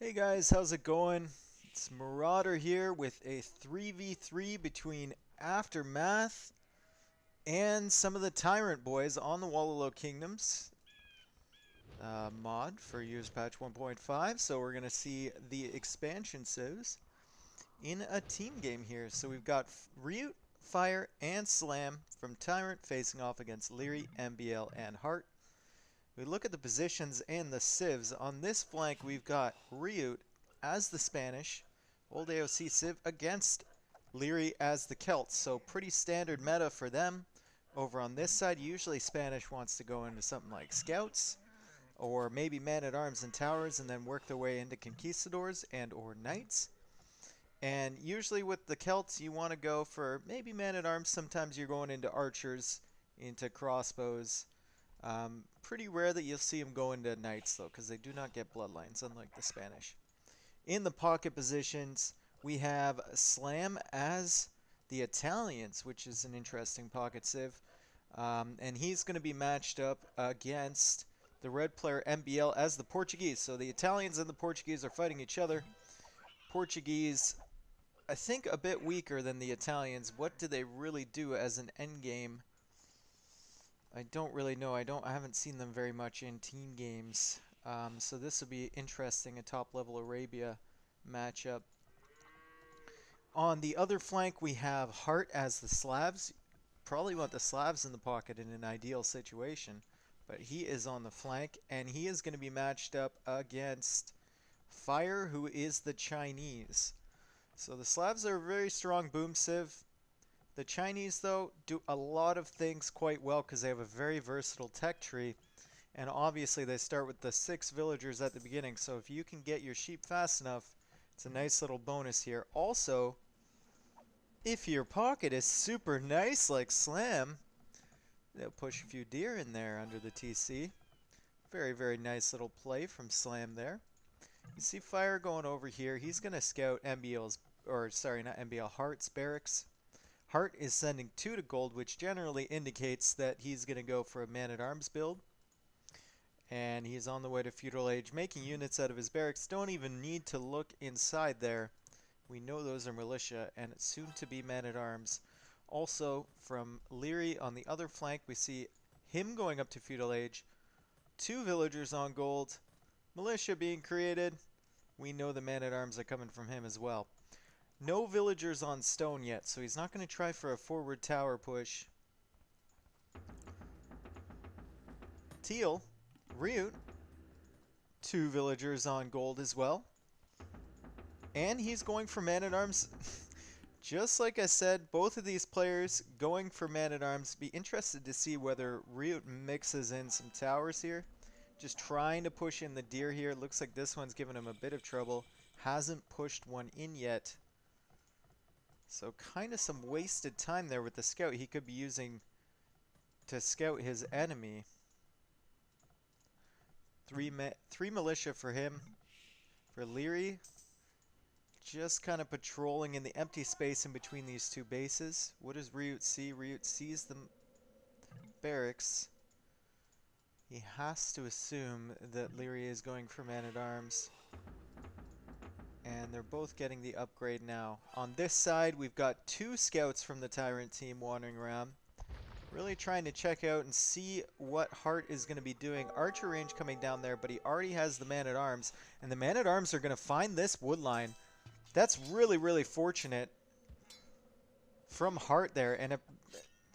Hey guys, how's it going? It's Marauder here with a 3v3 between Aftermath and some of the TyRanT boys on the Wallow Kingdoms mod for Year's Patch 1.5. So we're going to see the expansion civs in a team game here. So we've got Ryut, Fire, and Slam from TyRanT facing off against Leary, MBL, and Heart. We look at the positions and the civs. On this flank, we've got Ryut as the Spanish, old AOC civ against Leary as the Celts. So pretty standard meta for them. Over on this side, usually Spanish wants to go into something like Scouts, or maybe Man-at-Arms and Towers, and then work their way into Conquistadors and or Knights. And usually with the Celts, you want to go for maybe Man-at-Arms. Sometimes you're going into Archers, into Crossbows. Pretty rare that you'll see them go into Knights, though, because they do not get Bloodlines, unlike the Spanish. In the pocket positions, we have Slam as the Italians, which is an interesting pocket civ. And he's going to be matched up against the red player MBL as the Portuguese. So the Italians and the Portuguese are fighting each other. Portuguese, I think, a bit weaker than the Italians. What do they really do as an endgame? I don't really know. I haven't seen them very much in team games. So this will be interesting, a top-level Arabia matchup. On the other flank, we have Hart as the Slavs. Probably want the Slavs in the pocket in an ideal situation. But he is on the flank, and he is going to be matched up against Fire, who is the Chinese. So the Slavs are a very strong boom civ. The Chinese, though, do a lot of things quite well because they have a very versatile tech tree. And obviously they start with the 6 villagers at the beginning. So if you can get your sheep fast enough, it's a nice little bonus here. Also, if your pocket is super nice like Slam, they'll push a few deer in there under the TC. Very, very nice little play from Slam there. You see Fire going over here. He's going to scout MBL's, or sorry, not MBL, Heart's barracks. Hart is sending 2 to gold, which generally indicates that he's going to go for a Man-at-Arms build. And he's on the way to Feudal Age, making units out of his barracks. Don't even need to look inside there. We know those are militia, and it's soon to be Man-at-Arms. Also, from Leary on the other flank, we see him going up to Feudal Age. 2 villagers on gold. Militia being created. We know the Man-at-Arms are coming from him as well. No villagers on stone yet, so he's not going to try for a forward tower push. Teal, Ryut, 2 villagers on gold as well. And he's going for Man-at-Arms. Just like I said, both of these players going for Man-at-Arms. Be interested to see whether Ryut mixes in some towers here. Just trying to push in the deer here. Looks like this one's giving him a bit of trouble. Hasn't pushed one in yet. So kind of some wasted time there with the scout he could be using to scout his enemy. 3 militia for him. For Leary, just kind of patrolling in the empty space in between these 2 bases. What does Ryut see? Ryut sees the barracks. He has to assume that Leary is going for Man-at-Arms. And they're both getting the upgrade now. On this side, we've got 2 scouts from the TyRanT team wandering around. Really trying to check out and see what Hart is going to be doing. Archer range coming down there, but he already has the Man-at-Arms. And the Man-at-Arms are going to find this wood line. That's really, really fortunate from Hart there. And a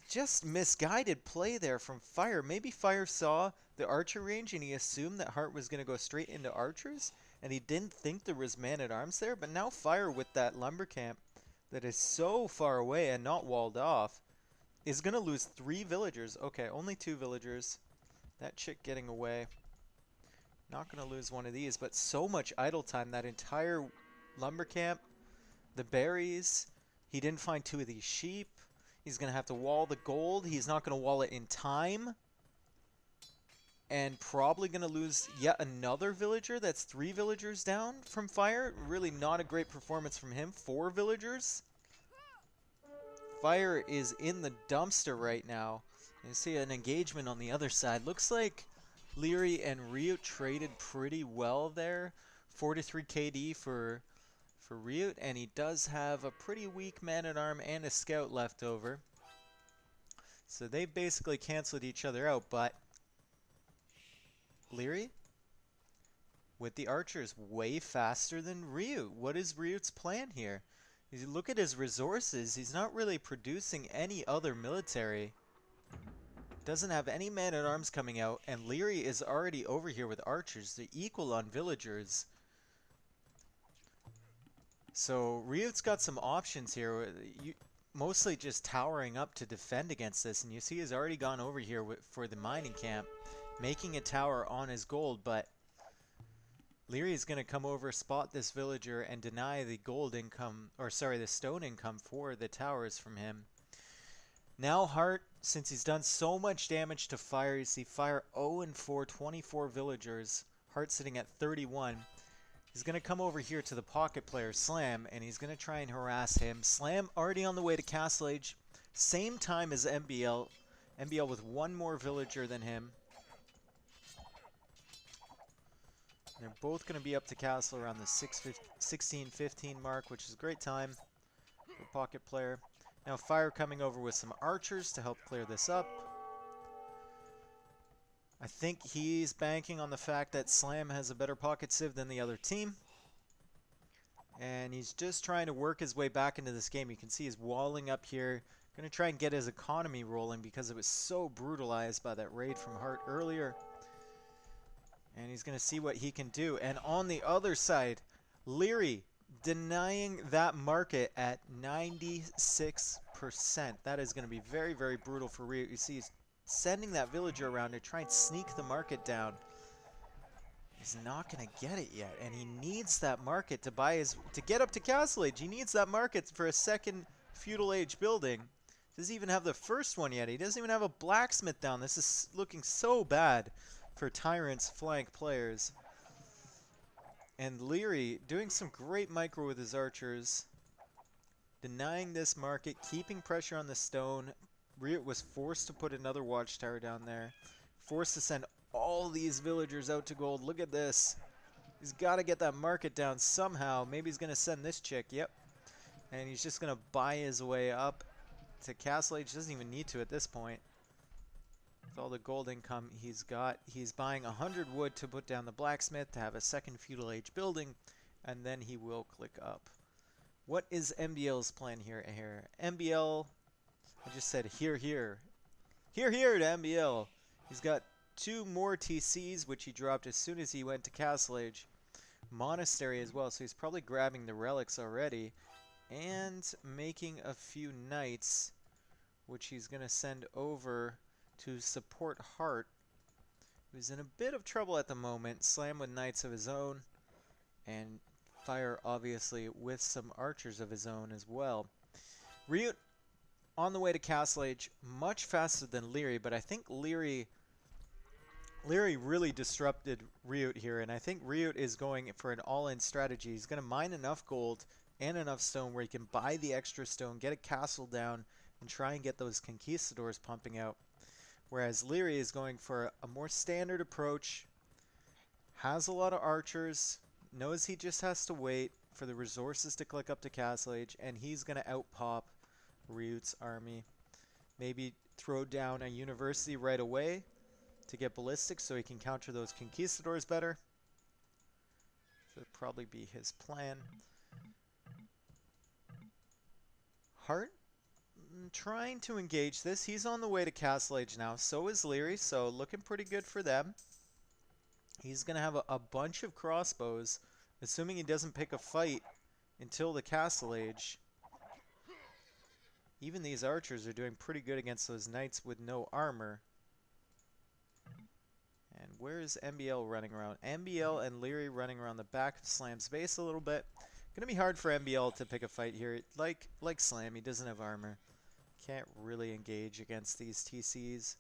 just misguided play there from Fire. Maybe Fire saw the Archer range and he assumed that Hart was going to go straight into Archers. And he didn't think there was Man-at-Arms there. But now Fire with that lumber camp that is so far away and not walled off is going to lose 3 villagers. Okay, only 2 villagers. That chick getting away. Not going to lose one of these. But so much idle time. That entire lumber camp. The berries. He didn't find 2 of these sheep. He's going to have to wall the gold. He's not going to wall it in time. And probably going to lose yet another villager. That's 3 villagers down from Fire. Really not a great performance from him. 4 villagers. Fire is in the dumpster right now. You see an engagement on the other side. Looks like Leary and Ryut traded pretty well there. 43 KD for Ryut, and he does have a pretty weak man-at-arm and a scout left over. So they basically canceled each other out, but Leary with the archers way faster than Ryut. What is Ryut's plan here? You look at his resources, he's not really producing any other military. Doesn't have any man-at-arms coming out, and Leary is already over here with archers. They're equal on villagers. So Ryut's got some options here. Mostly just towering up to defend against this, and you see he's already gone over here for the mining camp, making a tower on his gold, but Leary is going to come over, spot this villager, and deny the gold income, or sorry, the stone income for the towers from him. Now Hart, since he's done so much damage to fire, you see fire 0 and 4, 24 villagers. Hart sitting at 31. He's going to come over here to the pocket player, Slam, and he's going to try and harass him. Slam already on the way to Castle Age. Same time as MBL. MBL with one more villager than him. They're both going to be up to castle around the 16-15 mark, which is a great time for pocket player. Now Fire coming over with some archers to help clear this up. I think he's banking on the fact that Slam has a better pocket civ than the other team. And he's just trying to work his way back into this game. You can see he's walling up here. Going to try and get his economy rolling because it was so brutalized by that raid from Hart earlier. And he's going to see what he can do. And on the other side, Leary denying that market at 96%. That is going to be very, very brutal for Ryu. You see he's sending that villager around to try and sneak the market down. He's not going to get it yet, and he needs that market to buy to get up to Castle Age. He needs that market for a second feudal age building. Doesn't even have the first one yet. He doesn't even have a blacksmith down. This is looking so bad for TyRanT's flank players. And Leary doing some great micro with his archers, denying this market, keeping pressure on the stone. Ryut was forced to put another watchtower down there, forced to send all these villagers out to gold. Look at this. He's got to get that market down somehow. Maybe he's going to send this chick. Yep. And he's just going to buy his way up to Castle Age. Doesn't even need to at this point. With all the gold income he's got, he's buying 100 wood to put down the blacksmith to have a second feudal age building, and then he will click up. What is MBL's plan here? MBL, I just said here. Here to MBL. He's got 2 more TCs, which he dropped as soon as he went to Castle Age. Monastery as well, so he's probably grabbing the relics already. And making a few knights, which he's going to send over to support Hart, who's in a bit of trouble at the moment. Slam with knights of his own, and Fire obviously with some archers of his own as well. Ryut on the way to Castle Age, much faster than Leary, but I think Leary really disrupted Ryut here, and I think Ryut is going for an all-in strategy. He's going to mine enough gold and enough stone where he can buy the extra stone, get a castle down, and try and get those conquistadors pumping out. Whereas Leary is going for a more standard approach, has a lot of archers, knows he just has to wait for the resources to click up to Castle Age, and he's going to outpop Ryut's army. Maybe throw down a university right away to get ballistic so he can counter those conquistadors better. That'd probably be his plan. Hart trying to engage this. He's on the way to Castle Age now. So is Leary, so looking pretty good for them. He's going to have a bunch of crossbows, assuming he doesn't pick a fight until the Castle Age. Even these archers are doing pretty good against those knights with no armor. And where is MBL running around? MBL and Leary running around the back of Slam's base a little bit. Gonna be hard for MBL to pick a fight here. Like Slam, he doesn't have armor. Can't really engage against these TCs.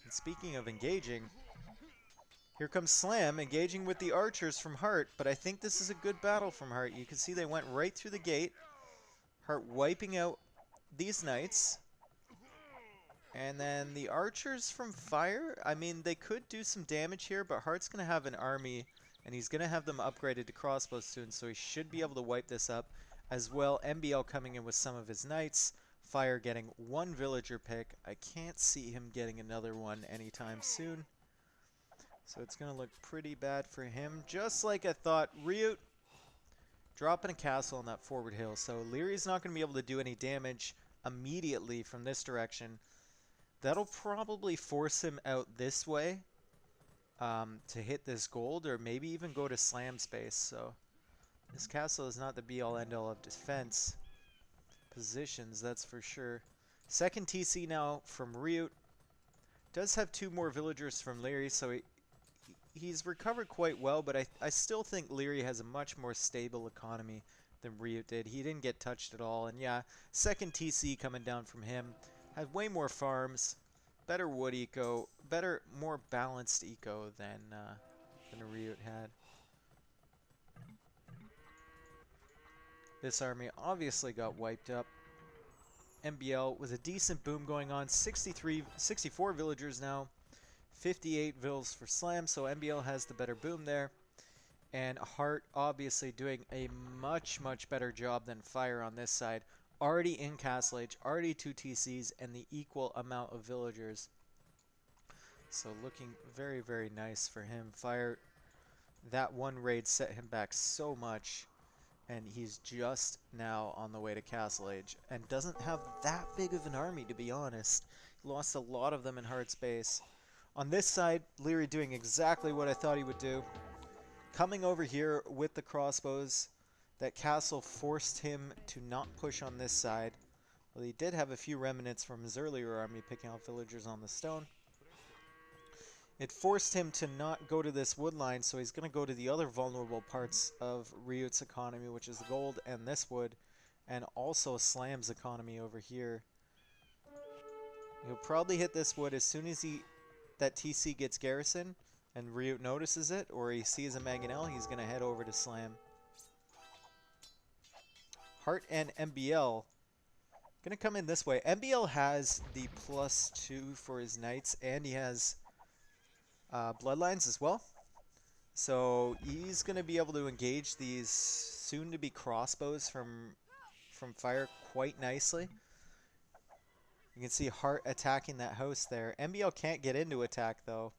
And speaking of engaging, here comes Slam engaging with the archers from Hart, but I think this is a good battle from Hart. You can see they went right through the gate. Hart wiping out these knights. And then the archers from Fire, I mean, they could do some damage here, but Heart's going to have an army, and he's going to have them upgraded to crossbows soon, so he should be able to wipe this up. As well, MBL coming in with some of his knights, Fire getting one villager pick. I can't see him getting another one anytime soon. So it's going to look pretty bad for him. Just like I thought, Ryut dropping a castle on that forward hill, so Leary's not going to be able to do any damage immediately from this direction. That'll probably force him out this way to hit this gold, or maybe even go to slam space. So this castle is not the be-all end-all of defense positions, that's for sure. Second TC now from Ryut. Does have two more villagers from Leary, so he's recovered quite well, but I still think Leary has a much more stable economy than Ryut did. He didn't get touched at all, and yeah, second TC coming down from him. Had way more farms, better wood eco, more balanced eco than Ryut had. This army obviously got wiped up. MBL with a decent boom going on, 64 villagers now, 58 vills for Slam, so MBL has the better boom there. And Heart obviously doing a much better job than Fire on this side. Already in Castle Age, already 2 TCs, and the equal amount of villagers. So looking very nice for him. Fire, that one raid set him back so much, and he's just now on the way to Castle Age, and doesn't have that big of an army, to be honest. He lost a lot of them in Heart's base. On this side, Leary doing exactly what I thought he would do. Coming over here with the crossbows. That castle forced him to not push on this side. Well, he did have a few remnants from his earlier army picking out villagers on the stone. It forced him to not go to this wood line, so he's going to go to the other vulnerable parts of Ryut's economy, which is the gold and this wood, and also Slam's economy over here. He'll probably hit this wood as soon as that TC gets garrison, and Ryut notices it, or he sees a mangonel, he's going to head over to Slam. Heart and MBL going to come in this way. MBL has the +2 for his knights, and he has bloodlines as well. So he's going to be able to engage these soon-to-be crossbows from Fire quite nicely. You can see Heart attacking that house there. MBL can't get into attack, though.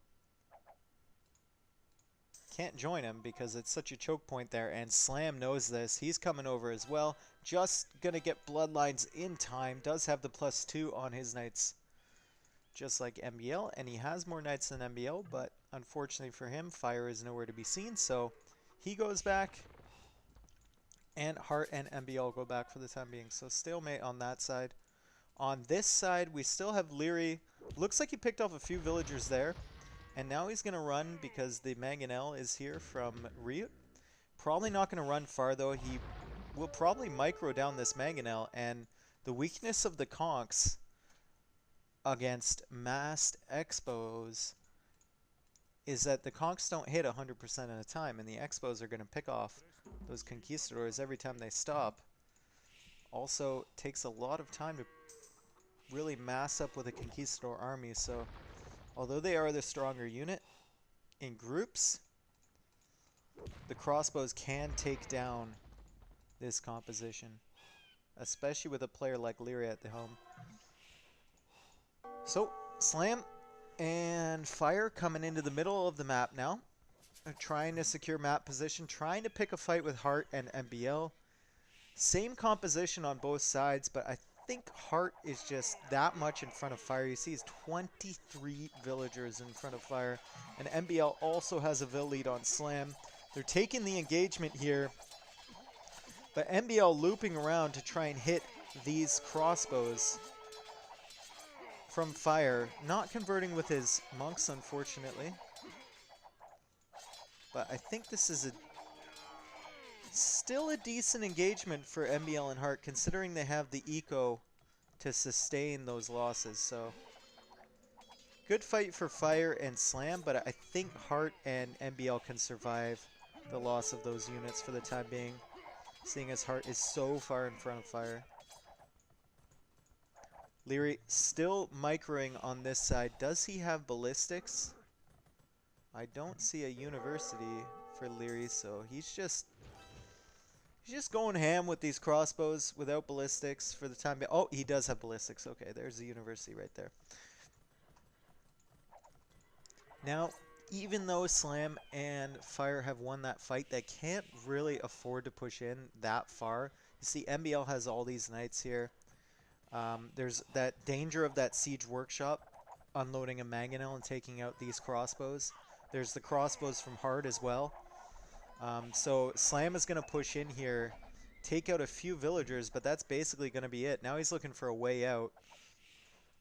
Can't join him because it's such a choke point there, and Slam knows this. He's coming over as well. Just going to get bloodlines in time. Does have the +2 on his knights, just like MBL, and he has more knights than MBL, but unfortunately for him, Fire is nowhere to be seen, so he goes back, and Heart and MBL go back for the time being. So stalemate on that side. On this side, we still have Leary. Looks like he picked off a few villagers there. And now he's going to run because the mangonel is here from Ryut. Probably not going to run far, though. He will probably micro down this mangonel. And the weakness of the conks against massed expos is that the conks don't hit 100% at a time. And the expos are going to pick off those conquistadors every time they stop. Also, takes a lot of time to really mass up with a conquistador army, so although they are the stronger unit in groups, the crossbows can take down this composition, especially with a player like Leary at the helm. So Slam and Fire coming into the middle of the map now, trying to secure map position, trying to pick a fight with Heart and MBL. Same composition on both sides, but I think Heart is just that much in front of Fire. You see he's 23 villagers in front of Fire, and MBL also has a vill lead on Slam. They're taking the engagement here, but MBL looping around to try and hit these crossbows from Fire. Not converting with his monks, unfortunately. But I think this is still a decent engagement for MBL and Heart, considering they have the eco to sustain those losses. So good fight for Fire and Slam, but I think Heart and MBL can survive the loss of those units for the time being, seeing as Heart is so far in front of Fire. Leary still microing on this side. Does he have ballistics? I don't see a university for Leary, so he's just going ham with these crossbows without ballistics for the time being. Oh, he does have ballistics. Okay, there's the university right there. Now, even though Slam and Fire have won that fight, they can't really afford to push in that far. You see, MBL has all these knights here. There's that danger of that siege workshop unloading a mangonel and taking out these crossbows. There's the crossbows from Hard as well. So Slam is going to push in here, take out a few villagers, but that's basically going to be it. Now he's looking for a way out.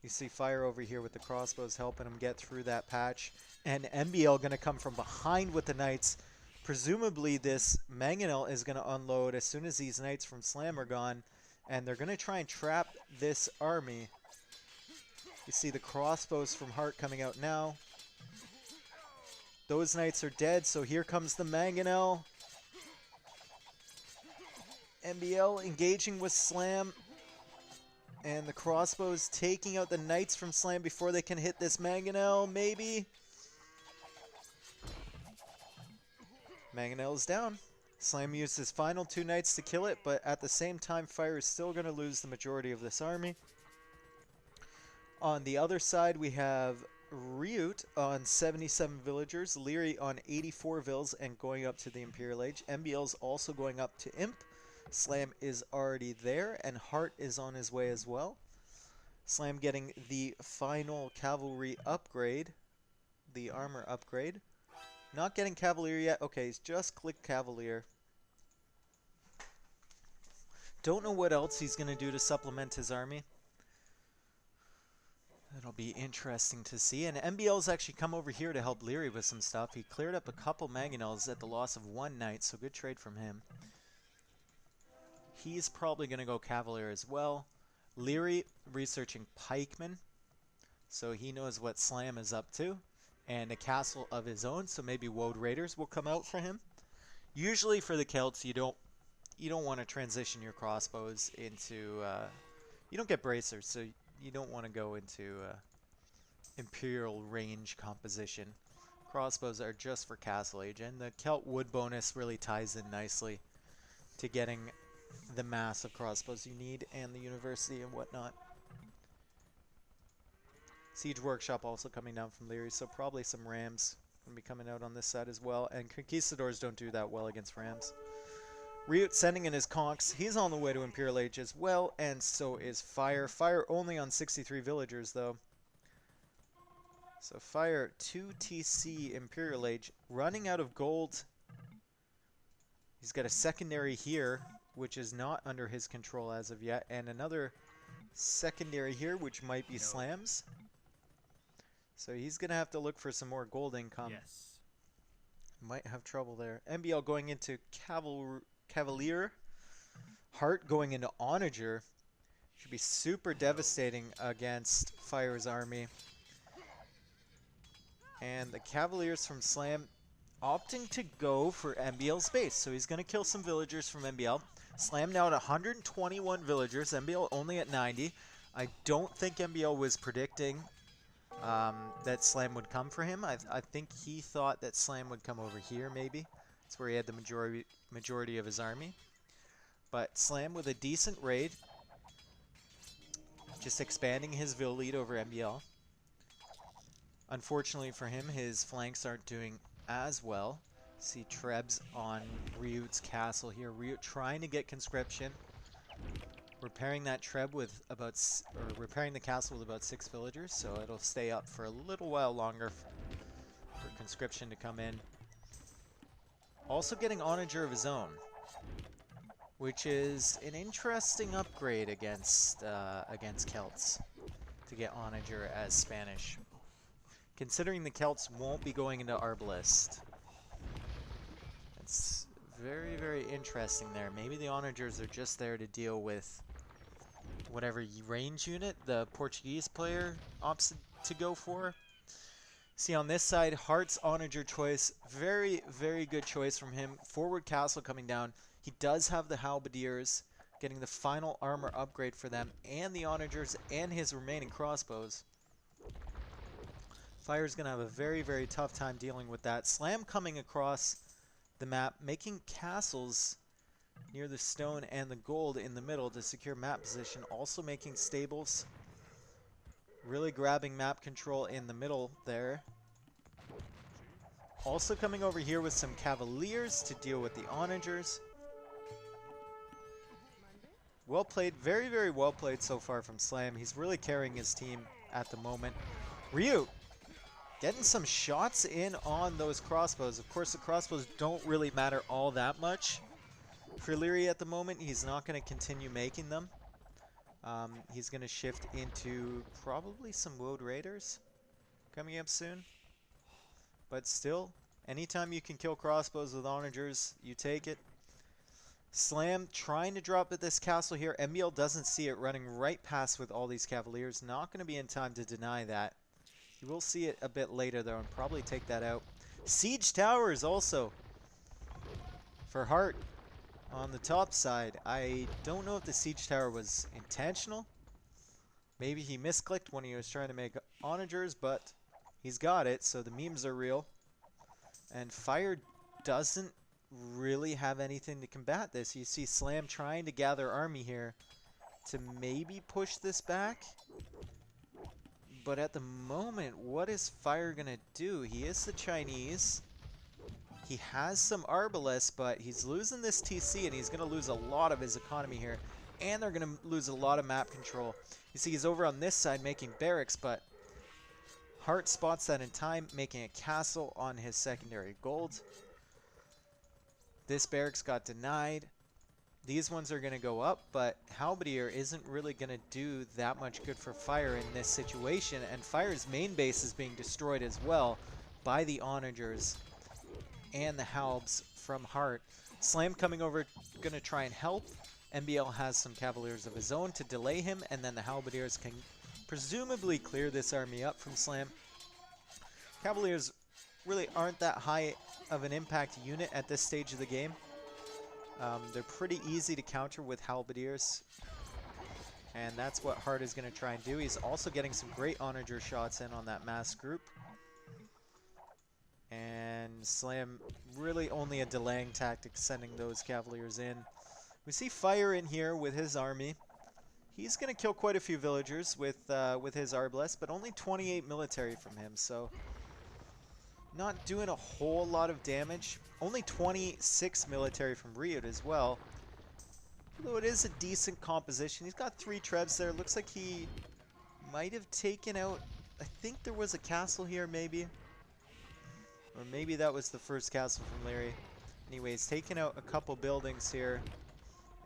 You see Fire over here with the crossbows helping him get through that patch. And MBL going to come from behind with the knights. Presumably this mangonel is going to unload as soon as these knights from Slam are gone. And they're going to try and trap this army. You see the crossbows from Heart coming out now. Those knights are dead, so here comes the mangonel. MBL engaging with Slam. And the crossbows taking out the knights from Slam before they can hit this mangonel, maybe. Mangonel is down. Slam used his final 2 knights to kill it, but at the same time, Fire is still going to lose the majority of this army. On the other side, we have Ryut on 77 villagers, Leary on 84 vills and going up to the Imperial Age. MBL's also going up to Imp. Slam is already there, and Hart is on his way as well. Slam getting the final cavalry upgrade, the armor upgrade. Not getting Cavalier yet. Okay, he's just clicked Cavalier. Don't know what else he's going to do to supplement his army. It'll be interesting to see. And MBL's actually come over here to help Leary with some stuff. He cleared up a couple mangonels at the loss of 1 knight, so good trade from him. He's probably going to go Cavalier as well. Leary researching pikemen, so he knows what Slam is up to. And a castle of his own, so maybe Woad Raiders will come out for him. Usually for the Celts, you don't want to transition your crossbows into... you don't get bracers, so you don't want to go into Imperial range composition. Crossbows are just for Castle Age, and the Celt Wood bonus really ties in nicely to getting the mass of crossbows you need and the university and whatnot. Siege Workshop also coming down from Leary, so probably some Rams going to be coming out on this side as well. And Conquistadors don't do that well against Rams. Ryut sending in his conks. He's on the way to Imperial Age as well, and so is Fire. Fire only on 63 villagers, though. So Fire 2 TC Imperial Age, running out of gold. He's got a secondary here, which is not under his control as of yet, and another secondary here, which might be Slam's. So he's going to have to look for some more gold income. Yes. Might have trouble there. MBL going into Cavalier. Hart going into Onager. Should be super devastating against Fire's army. And the Cavaliers from Slam opting to go for MBL's base. So he's going to kill some villagers from MBL. Slam now at 121 villagers. MBL only at 90. I don't think MBL was predicting that Slam would come for him. I think he thought that Slam would come over here, maybe. That's where he had the majority of his army. But Slam with a decent raid. Just expanding his Vill lead over MBL. Unfortunately for him, his flanks aren't doing as well. See Trebs on Ryut's castle here. Ryut trying to get conscription. Repairing that Treb with about, repairing the castle with about 6 villagers, so it'll stay up for a little while longer for conscription to come in. Also getting Onager of his own, which is an interesting upgrade against Celts, to get Onager as Spanish. Considering the Celts won't be going into Arbalest. It's very, very interesting there. Maybe the Onagers are just there to deal with whatever range unit the Portuguese player opts to go for. See on this side, Hart's Onager choice. Very, very good choice from him. Forward castle coming down. He does have the Halberdiers getting the final armor upgrade for them and the onagers and his remaining crossbows. Fire's going to have a very, very tough time dealing with that. Slam coming across the map, making castles near the stone and the gold in the middle to secure map position. Also making stables. Really grabbing map control in the middle there. Also coming over here with some cavaliers to deal with the onagers. Well played. Very, very well played so far from Slam. He's really carrying his team at the moment. Ryu getting some shots in on those crossbows. Of course, the crossbows don't really matter all that much for Leary at the moment. He's not going to continue making them. He's going to shift into probably some Woad Raiders coming up soon. But still, anytime you can kill crossbows with onagers, you take it. Slam trying to drop at this castle here. MBL doesn't see it, running right past with all these cavaliers. Not going to be in time to deny that. You will see it a bit later, though, and probably take that out. Siege towers also for Hart on the top side. I don't know if the siege tower was intentional. Maybe he misclicked when he was trying to make onagers, but he's got it, so the memes are real. And Fire doesn't really have anything to combat this. You see Slam trying to gather army here to maybe push this back. But at the moment, what is Fire going to do? He is the Chinese. He has some Arbalest, but he's losing this TC, and he's going to lose a lot of his economy here. And they're going to lose a lot of map control. You see he's over on this side making barracks, but Hart spots that in time, making a castle on his secondary gold. This barracks got denied. These ones are going to go up, but Halberdier isn't really going to do that much good for Fire in this situation, and Fire's main base is being destroyed as well by the onagers and the Halbs from Hart. Slam coming over, going to try and help. MBL has some cavaliers of his own to delay him, and then the Halberdiers can presumably clear this army up from Slam. Cavaliers really aren't that high of an impact unit at this stage of the game. They're pretty easy to counter with Halberdiers, and that's what Hart is going to try and do. He's also getting some great onager shots in on that mass group. And Slam really only a delaying tactic, sending those cavaliers in. We see Fire in here with his army. He's going to kill quite a few villagers with his Arbalest, but only 28 military from him, so not doing a whole lot of damage. Only 26 military from Ryut as well. Although it is a decent composition. He's got 3 trebs there. Looks like he might have taken out, I think there was a castle here maybe. Or maybe that was the first castle from Leary. Anyways, taking out a couple buildings here.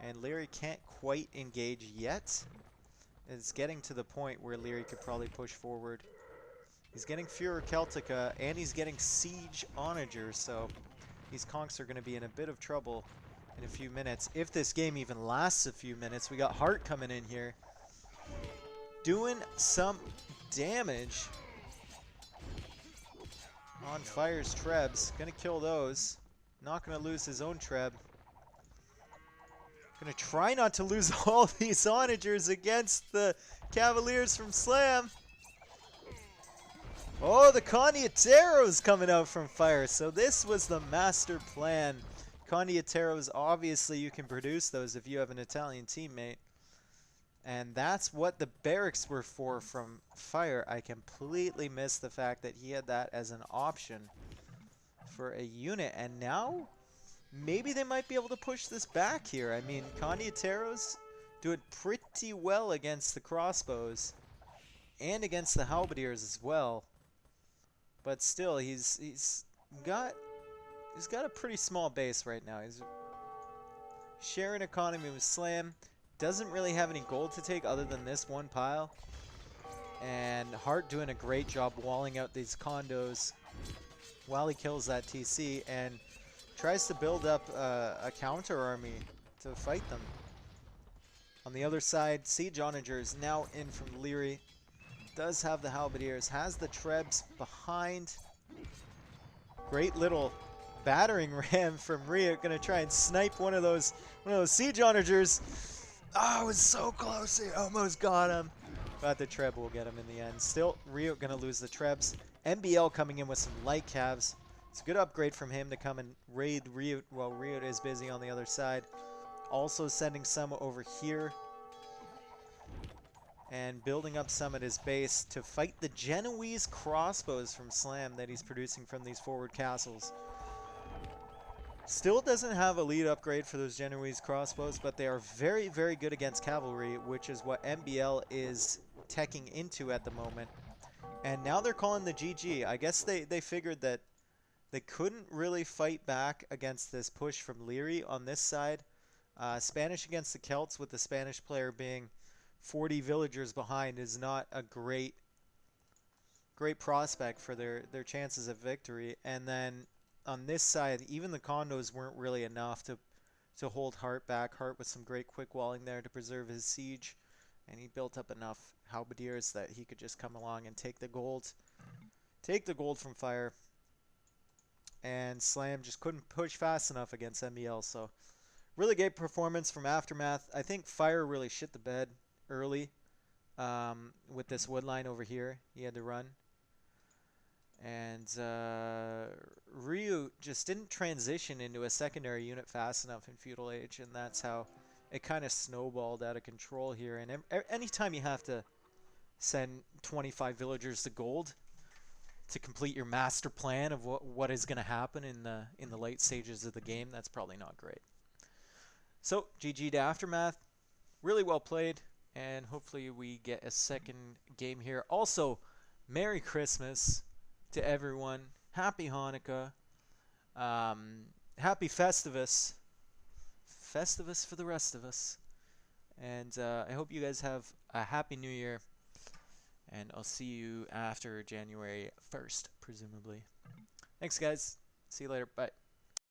And Leary can't quite engage yet. It's getting to the point where Leary could probably push forward. He's getting Führer Celtica, and he's getting Siege Onager, so these conks are going to be in a bit of trouble in a few minutes. If this game even lasts a few minutes. We got Hart coming in here, doing some damage on Fire's Trebs. Going to kill those. Not going to lose his own Treb. Going to try not to lose all these onagers against the Cavaliers from Slam. Oh, the Condotieros coming out from Fire. So this was the master plan. Condotieros, obviously you can produce those if you have an Italian teammate. And that's what the barracks were for from Fire. I completely missed the fact that he had that as an option for a unit. And now, maybe they might be able to push this back here. I mean, Condotieros do it pretty well against the crossbows and against the halberdiers as well. But still, he's got a pretty small base right now. He's sharing economy with Slam. Doesn't really have any gold to take other than this one pile. And Hart doing a great job walling out these condos while he kills that TC and tries to build up a counter army to fight them. On the other side, Siege Onager is now in from Leary. Does have the halberdiers, has the trebs behind. Great little battering ram from Rhea, gonna try and snipe one of those Siege Onagers. Oh, it was so close. It almost got him. But the Treb will get him in the end. Still, Ryut going to lose the Trebs. MBL coming in with some light calves. It's a good upgrade from him to come and raid Ryut while Ryut is busy on the other side. Also sending some over here. And building up some at his base to fight the Genoese crossbows from Slam that he's producing from these forward castles. Still doesn't have a lead upgrade for those Genoese crossbows, but they are very, very good against cavalry, which is what MBL is teching into at the moment. And now they're calling the GG. I guess they figured that they couldn't really fight back against this push from Leary on this side. Spanish against the Celts, with the Spanish player being 40 villagers behind, is not a great prospect for their chances of victory. And then on this side, even the condos weren't really enough to hold Hart back. Hart with some great quick walling there to preserve his siege, and he built up enough halberdiers that he could just come along and take the gold from Fire. And Slam just couldn't push fast enough against MBL. So really great performance from Aftermath. I think Fire really shit the bed early with this wood line over here he had to run. And Ryu just didn't transition into a secondary unit fast enough in Feudal Age, and that's how it kind of snowballed out of control here. And anytime you have to send 25 villagers to gold to complete your master plan of what is going to happen in the late stages of the game, that's probably not great. So GG to Aftermath, really well played, and hopefully we get a second game here. Also, Merry Christmas to everyone. Happy Hanukkah. Happy Festivus. Festivus for the rest of us. And I hope you guys have a happy new year. And I'll see you after January 1st, presumably. Thanks, guys. See you later. Bye.